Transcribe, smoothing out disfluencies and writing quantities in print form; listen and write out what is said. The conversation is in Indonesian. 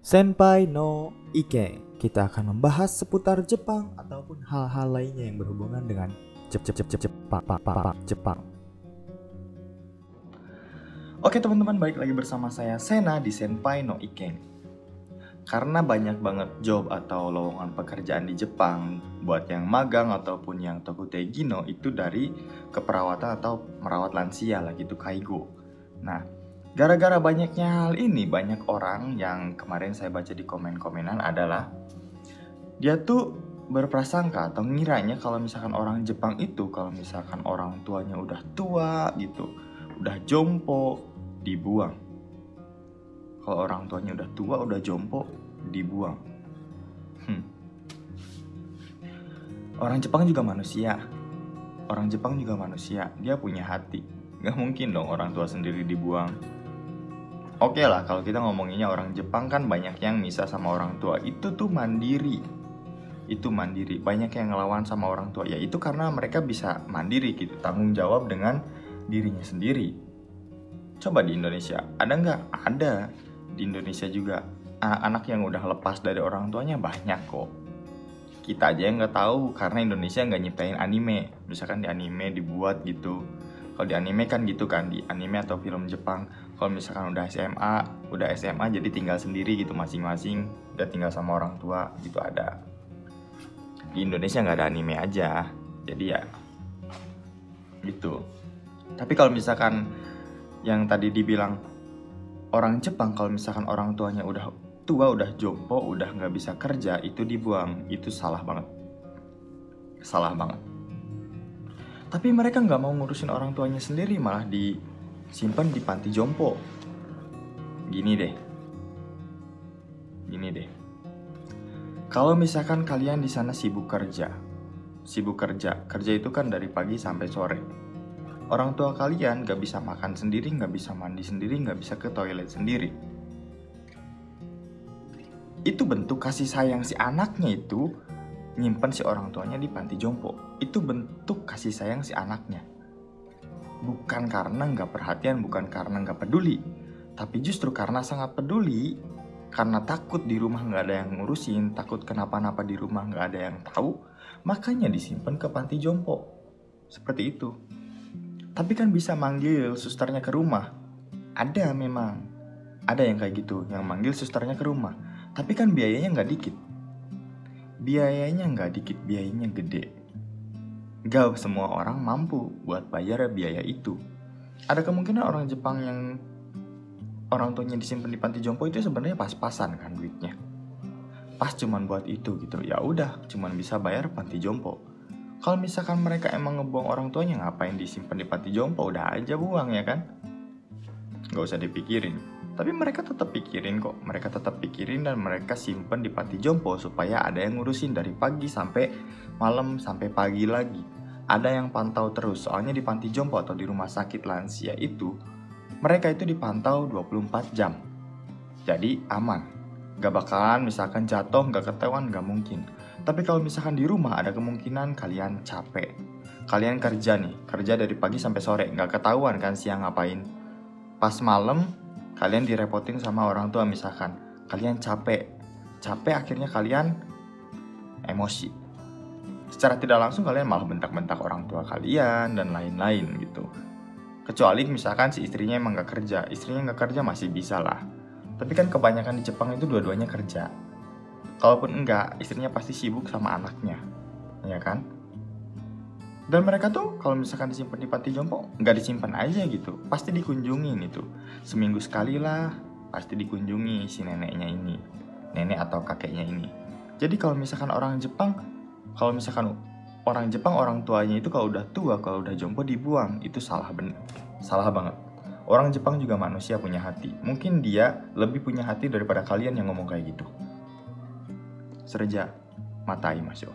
Senpai no Ike. Kita akan membahas seputar Jepang ataupun hal-hal lainnya yang berhubungan dengan Jepang. Oke teman-teman, balik lagi bersama saya Sena di Senpai no Ike. Karena banyak banget job atau lowongan pekerjaan di Jepang buat yang magang ataupun yang tokutegi no itu dari keperawatan atau merawat lansia lah gitu, kaigo. Nah, gara-gara banyaknya hal ini, banyak orang yang kemarin saya baca di komen-komenan adalah dia tuh berprasangka atau ngiranya kalau misalkan orang Jepang itu kalau misalkan orang tuanya udah tua gitu, udah jompo, dibuang. Kalau orang tuanya udah tua, udah jompo, dibuang. Orang Jepang juga manusia. Orang Jepang juga manusia, dia punya hati. Gak mungkin dong orang tua sendiri dibuang. Oke lah, kalau kita ngomonginnya orang Jepang kan banyak yang misah sama orang tua. Itu tuh mandiri. Itu mandiri. Banyak yang ngelawan sama orang tua. Ya itu karena mereka bisa mandiri gitu. Tanggung jawab dengan dirinya sendiri. Coba di Indonesia, ada nggak? Ada. Di Indonesia juga anak-anak yang udah lepas dari orang tuanya banyak kok. Kita aja yang nggak tahu karena Indonesia nggak nyiptain anime. Misalkan di anime dibuat gitu. Kalau di anime kan gitu kan, di anime atau film Jepang, kalau misalkan udah SMA jadi tinggal sendiri gitu masing-masing, udah tinggal sama orang tua gitu ada. Di Indonesia nggak ada anime aja, jadi ya gitu. Tapi kalau misalkan yang tadi dibilang orang Jepang, kalau misalkan orang tuanya udah tua, udah jompo, udah nggak bisa kerja, itu dibuang, itu salah banget. Salah banget. Tapi mereka nggak mau ngurusin orang tuanya sendiri, malah disimpan di panti jompo. Gini deh. Kalau misalkan kalian di sana sibuk kerja itu kan dari pagi sampai sore. Orang tua kalian nggak bisa makan sendiri, nggak bisa mandi sendiri, nggak bisa ke toilet sendiri. Itu bentuk kasih sayang si anaknya itu. Nyimpen si orang tuanya di panti jompo. Itu bentuk kasih sayang si anaknya. Bukan karena nggak perhatian, bukan karena nggak peduli, tapi justru karena sangat peduli. Karena takut di rumah nggak ada yang ngurusin, takut kenapa-napa di rumah nggak ada yang tahu, makanya disimpan ke panti jompo. Seperti itu. Tapi kan bisa manggil susternya ke rumah. Ada memang. Ada yang kayak gitu, yang manggil susternya ke rumah. Tapi kan biayanya nggak dikit. Biayanya gede. Gak semua orang mampu buat bayar biaya itu. Ada kemungkinan orang Jepang yang orang tuanya disimpan di panti jompo itu sebenarnya pas-pasan kan duitnya. Pas cuman buat itu gitu. Ya udah, cuman bisa bayar panti jompo. Kalau misalkan mereka emang ngebuang orang tuanya, ngapain disimpan di panti jompo? Udah aja buang ya kan? Gak usah dipikirin. Tapi mereka tetap pikirin kok. Mereka tetap pikirin dan mereka simpen di panti jompo supaya ada yang ngurusin dari pagi sampai malam sampai pagi lagi. Ada yang pantau terus. Soalnya di panti jompo atau di rumah sakit lansia itu, mereka itu dipantau 24 jam. Jadi aman. Gak bakalan misalkan jatuh, gak ketahuan, gak mungkin. Tapi kalau misalkan di rumah ada kemungkinan kalian capek. Kalian kerja dari pagi sampai sore. Gak ketahuan kan siang ngapain. Pas malam kalian direpotin sama orang tua, misalkan kalian capek akhirnya kalian emosi. Secara tidak langsung kalian malah bentak-bentak orang tua kalian dan lain-lain gitu. Kecuali misalkan si istrinya emang gak kerja. Istrinya gak kerja masih bisa lah. Tapi kan kebanyakan di Jepang itu dua-duanya kerja. Kalaupun enggak, istrinya pasti sibuk sama anaknya, ya kan? Dan mereka tuh kalau misalkan disimpan di panti jompo, nggak disimpan aja gitu, pasti dikunjungin itu. Seminggu sekali lah, pasti dikunjungi si neneknya ini, nenek atau kakeknya ini. Jadi kalau misalkan orang Jepang orang tuanya itu kalau udah tua, kalau udah jompo dibuang, itu salah banget. Orang Jepang juga manusia, punya hati. Mungkin dia lebih punya hati daripada kalian yang ngomong kayak gitu. Sereja matai masyo.